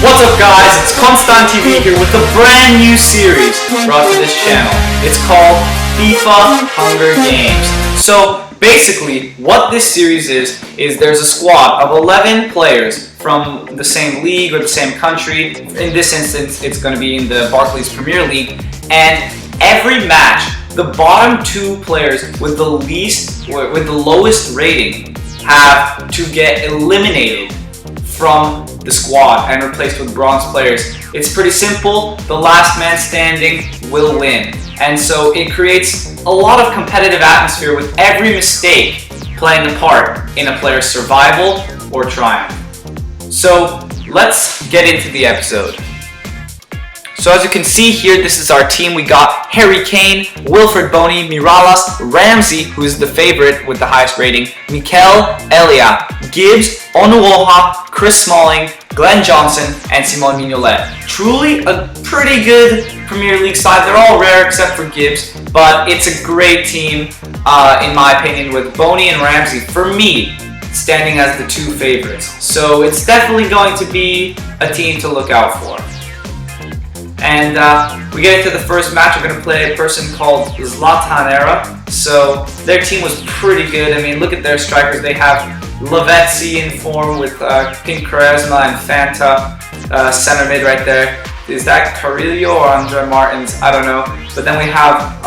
What's up guys, it's Constant TV here with a brand new series brought to this channel. It's called FIFA Hunger Games. So basically what this series is there's a squad of 11 players from the same league or the same country. In this instance it's going to be in the Barclays Premier League, and every match the bottom two players with the lowest rating have to get eliminated from the squad and replaced with bronze players. It's pretty simple. The last man standing will win. And so it creates a lot of competitive atmosphere with every mistake playing a part in a player's survival or triumph. So let's get into the episode. So as you can see here, this is our team. We got Harry Kane, Wilfred Bony, Miralas, Ramsey, who is the favorite with the highest rating, Mikel Elia, Gibbs, Onuoha, Chris Smalling, Glenn Johnson, and Simon Mignolet. Truly a pretty good Premier League side. They're all rare except for Gibbs, but it's a great team in my opinion, with Bony and Ramsey, for me, standing as the two favorites. So it's definitely going to be a team to look out for. And we get into the first match. We're going to play a person called Zlatan Era. So their team was pretty good. I mean, look at their strikers. They have Lavezzi in form with Pink Charisma and Fanta center mid right there. Is that Carrillo or Andre Martins? I don't know. But then we have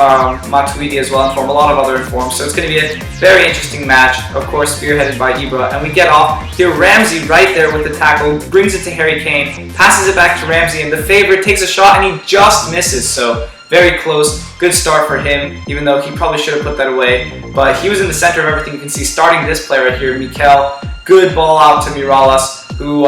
Matuidi as well in form, a lot of other in form. So it's going to be a very interesting match, of course, spearheaded by Ibra. And we get off here, Ramsey right there with the tackle, brings it to Harry Kane, passes it back to Ramsey, and the favorite takes a shot and he just misses. So very close, good start for him, even though he probably should have put that away. But he was in the center of everything. You can see starting this play right here, Mikel. Good ball out to Miralas, who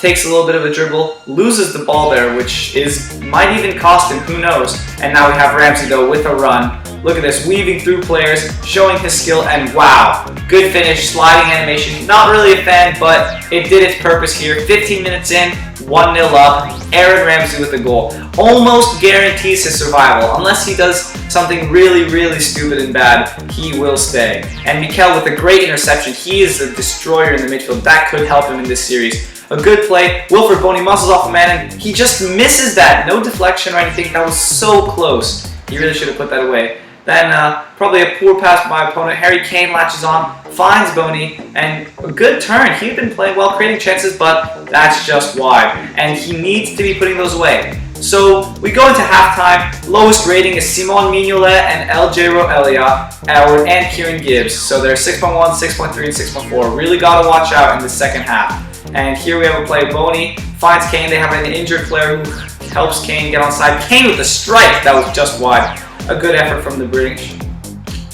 takes a little bit of a dribble, loses the ball there, which might even cost him, who knows. And now we have Ramsey though with a run. Look at this, weaving through players, showing his skill, and wow, good finish, sliding animation. Not really a fan, but it did its purpose here. 15 minutes in, 1-0 up, Aaron Ramsey with a goal. Almost guarantees his survival. Unless he does something really stupid and bad, he will stay. And Mikel with a great interception. He is a destroyer in the midfield. That could help him in this series. A good play. Wilfred Bony muscles off a man and he just misses that. No deflection or anything. That was so close. He really should have put that away. Then probably a poor pass by my opponent. Harry Kane latches on, finds Bony, and a good turn. He's been playing well, creating chances, but that's just wide. And he needs to be putting those away. So we go into halftime. Lowest rating is Simon Mignolet and Eljero Elia and Kieran Gibbs. So they're 6.1, 6.3, and 6.4. Really got to watch out in the second half. And here we have a play. Bony finds Kane. They have an injured player who helps Kane get onside. Kane with a strike. That was just wide. A good effort from the British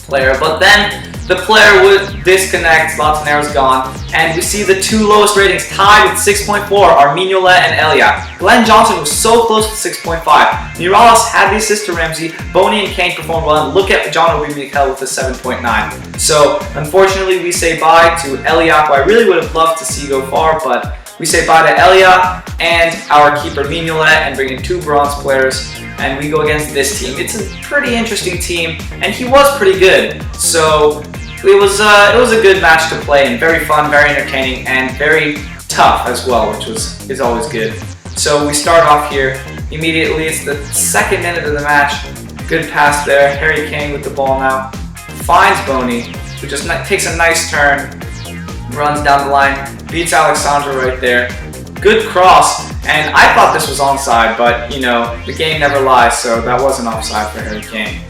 player. But then the player would disconnect. Zlatan Era's gone. And we see the two lowest ratings tied with 6.4 are Mignolet and Elia. Glenn Johnson was so close to 6.5. Miralas had the assist to Ramsey. Bony and Kane performed well. And look at John Obi Mikel with a 7.9. So unfortunately we say bye to Elia, who I really would have loved to see go far, but we say bye to Elia and our keeper Mignolet and bring in two bronze players, and we go against this team. It's a pretty interesting team, and he was pretty good. So it was a good match to play, and very fun, very entertaining, and very tough as well, which is always good. So we start off here immediately. It's the second minute of the match. Good pass there. Harry Kane with the ball now. Finds Bony, who just takes a nice turn, runs down the line, beats Alexandra right there. Good cross, and I thought this was onside, but you know, the game never lies, so that wasn't offside for Harry Kane.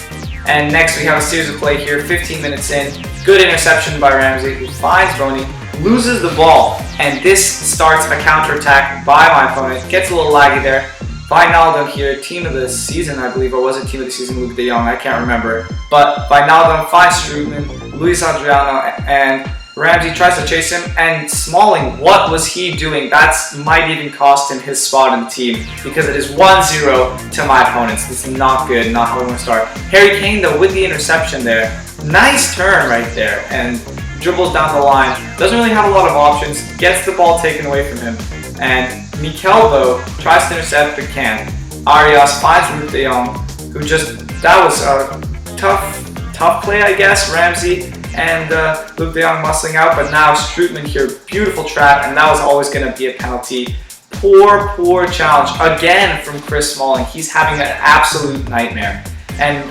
And next we have a series of play here, 15 minutes in. Good interception by Ramsey, who finds Bony, loses the ball, and this starts a counterattack by my opponent. Gets a little laggy there. Wijnaldum here, team of the season, I believe, or was it team of the season, Luke de Jong, I can't remember. But Wijnaldum finds Strootman, Luis Adriano, and Ramsey tries to chase him, and Smalling, what was he doing? That might even cost him his spot in the team, because it is 1-0 to my opponents. This is not good, not how we want to start. Harry Kane, though, with the interception there. Nice turn right there, and dribbles down the line. Doesn't really have a lot of options, gets the ball taken away from him. And Mikel, though, tries to intercept but can't. Arias finds Luke de Jong, who that was a tough play, I guess. Ramsey and Luke de Jong muscling out, but now Strootman here, beautiful trap, and that was always going to be a penalty. Poor challenge again from Chris Smalling. He's having an absolute nightmare. And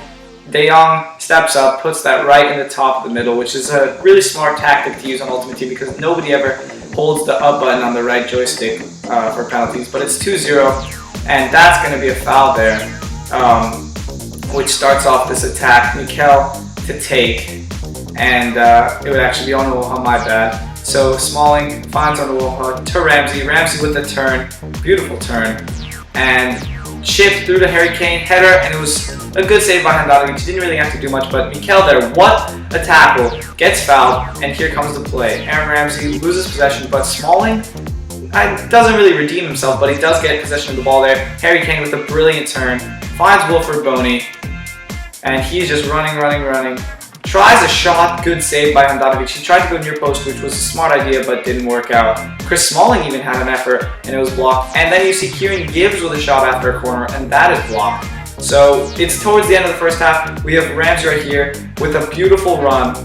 De Jong steps up, puts that right in the top of the middle, which is a really smart tactic to use on Ultimate Team because nobody ever holds the up button on the right joystick for penalties. But it's 2-0, and that's going to be a foul there, which starts off this attack. Mikel to take, and it would actually be Onuoha, my bad. So Smalling finds Onuoha to Ramsey. Ramsey with the turn, beautiful turn, and chip through to Harry Kane, header, and it was a good save by Handanovic. He didn't really have to do much, but Mikel there, what a tackle, gets fouled, and here comes the play. Aaron Ramsey loses possession, but Smalling doesn't really redeem himself, but he does get possession of the ball there. Harry Kane with a brilliant turn, finds Wilfred Boney, and he's just running. Tries a shot, good save by Handanovic. He tried to go near post, which was a smart idea, but didn't work out. Chris Smalling even had an effort, and it was blocked. And then you see Kieran Gibbs with a shot after a corner, and that is blocked. So it's towards the end of the first half. We have Ramsey right here with a beautiful run.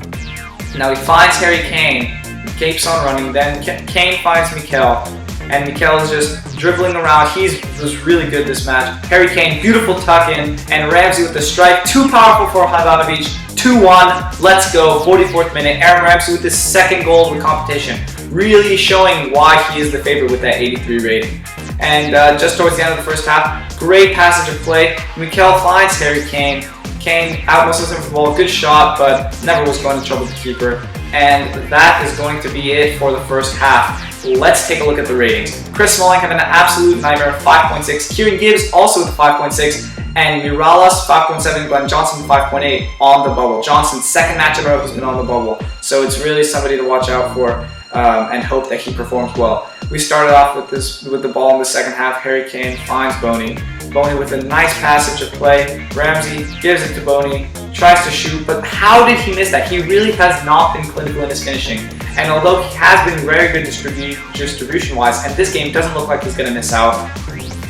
Now he finds Harry Kane, keeps on running. Then Kane finds Mikel, and Mikel is just dribbling around. He was really good this match. Harry Kane, beautiful tuck in, and Ramsey with the strike. Too powerful for Handanovic. 2-1, let's go, 44th minute. Aaron Ramsey with his second goal of the competition, really showing why he is the favorite with that 83 rating. And just towards the end of the first half, great passage of play. Mikel finds Harry Kane. Kane outmuscles him for the ball, good shot, but never was going to trouble the keeper. And that is going to be it for the first half. Let's take a look at the ratings. Chris Smalling having an absolute nightmare, 5.6. Kieran Gibbs also with 5.6. And Miralas, 5.7, Glenn Johnson, 5.8 on the bubble. Johnson's second match in a row has been on the bubble. So it's really somebody to watch out for and hope that he performs well. We started off with the ball in the second half. Harry Kane finds Boney. Boney with a nice passage of play. Ramsey gives it to Boney, tries to shoot, but how did he miss that? He really has not been clinical in his finishing. And although he has been very good distribution-wise, and this game doesn't look like he's going to miss out,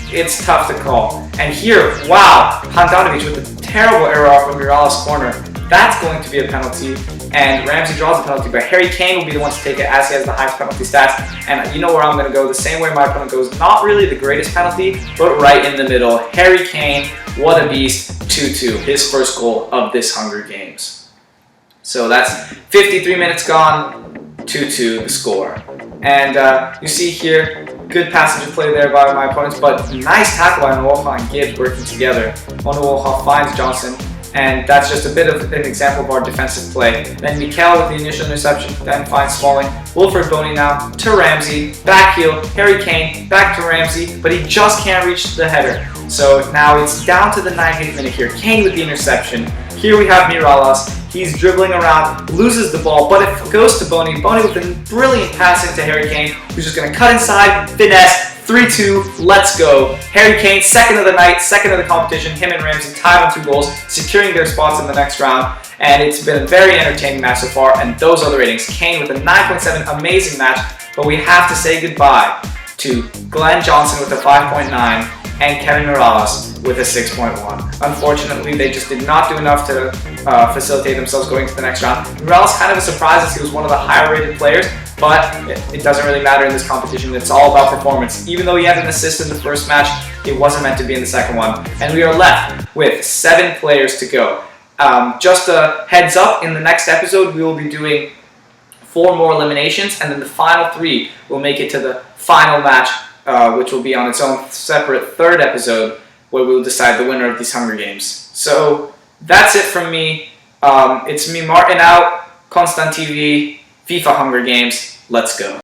it's tough to call. And here, wow, Handanovic with a terrible error off of Miralas' corner. That's going to be a penalty, and Ramsey draws a penalty, but Harry Kane will be the one to take it as he has the highest penalty stats. And you know where I'm going to go, the same way my opponent goes. Not really the greatest penalty, but right in the middle. Harry Kane, what a beast, 2-2, his first goal of this Hunger Games. So that's 53 minutes gone, 2-2 the score. And you see here, good passage of play there by my opponents, but nice tackle by Onuoha and Gibbs working together. Onuoha finds Johnson, and that's just a bit of an example of our defensive play. Then Mikel with the initial interception, then finds Smalling. Wilfred Boney now to Ramsey, back heel, Harry Kane, back to Ramsey, but he just can't reach the header. So now it's down to the 90th minute here. Kane with the interception. Here we have Miralas. He's dribbling around, loses the ball, but it goes to Boney. Boney with a brilliant pass into Harry Kane, who's just going to cut inside, finesse, 3-2, let's go. Harry Kane, second of the night, second of the competition. Him and Ramsey tied on 2 goals, securing their spots in the next round. And it's been a very entertaining match so far, and those are the ratings. Kane with a 9.7, amazing match, but we have to say goodbye to Glenn Johnson with a 5.9, and Kevin Miralas with a 6.1. Unfortunately, they just did not do enough to facilitate themselves going to the next round. Miralas kind of a surprise as he was one of the higher rated players, but it doesn't really matter in this competition. It's all about performance. Even though he had an assist in the first match, it wasn't meant to be in the second one. And we are left with 7 players to go. Just a heads up, in the next episode, we will be doing 4 more eliminations, and then the final 3 will make it to the final match, which will be on its own separate 3rd episode, where we'll decide the winner of these Hunger Games. So that's it from me. It's me, Martin, out. Constant TV, FIFA Hunger Games. Let's go.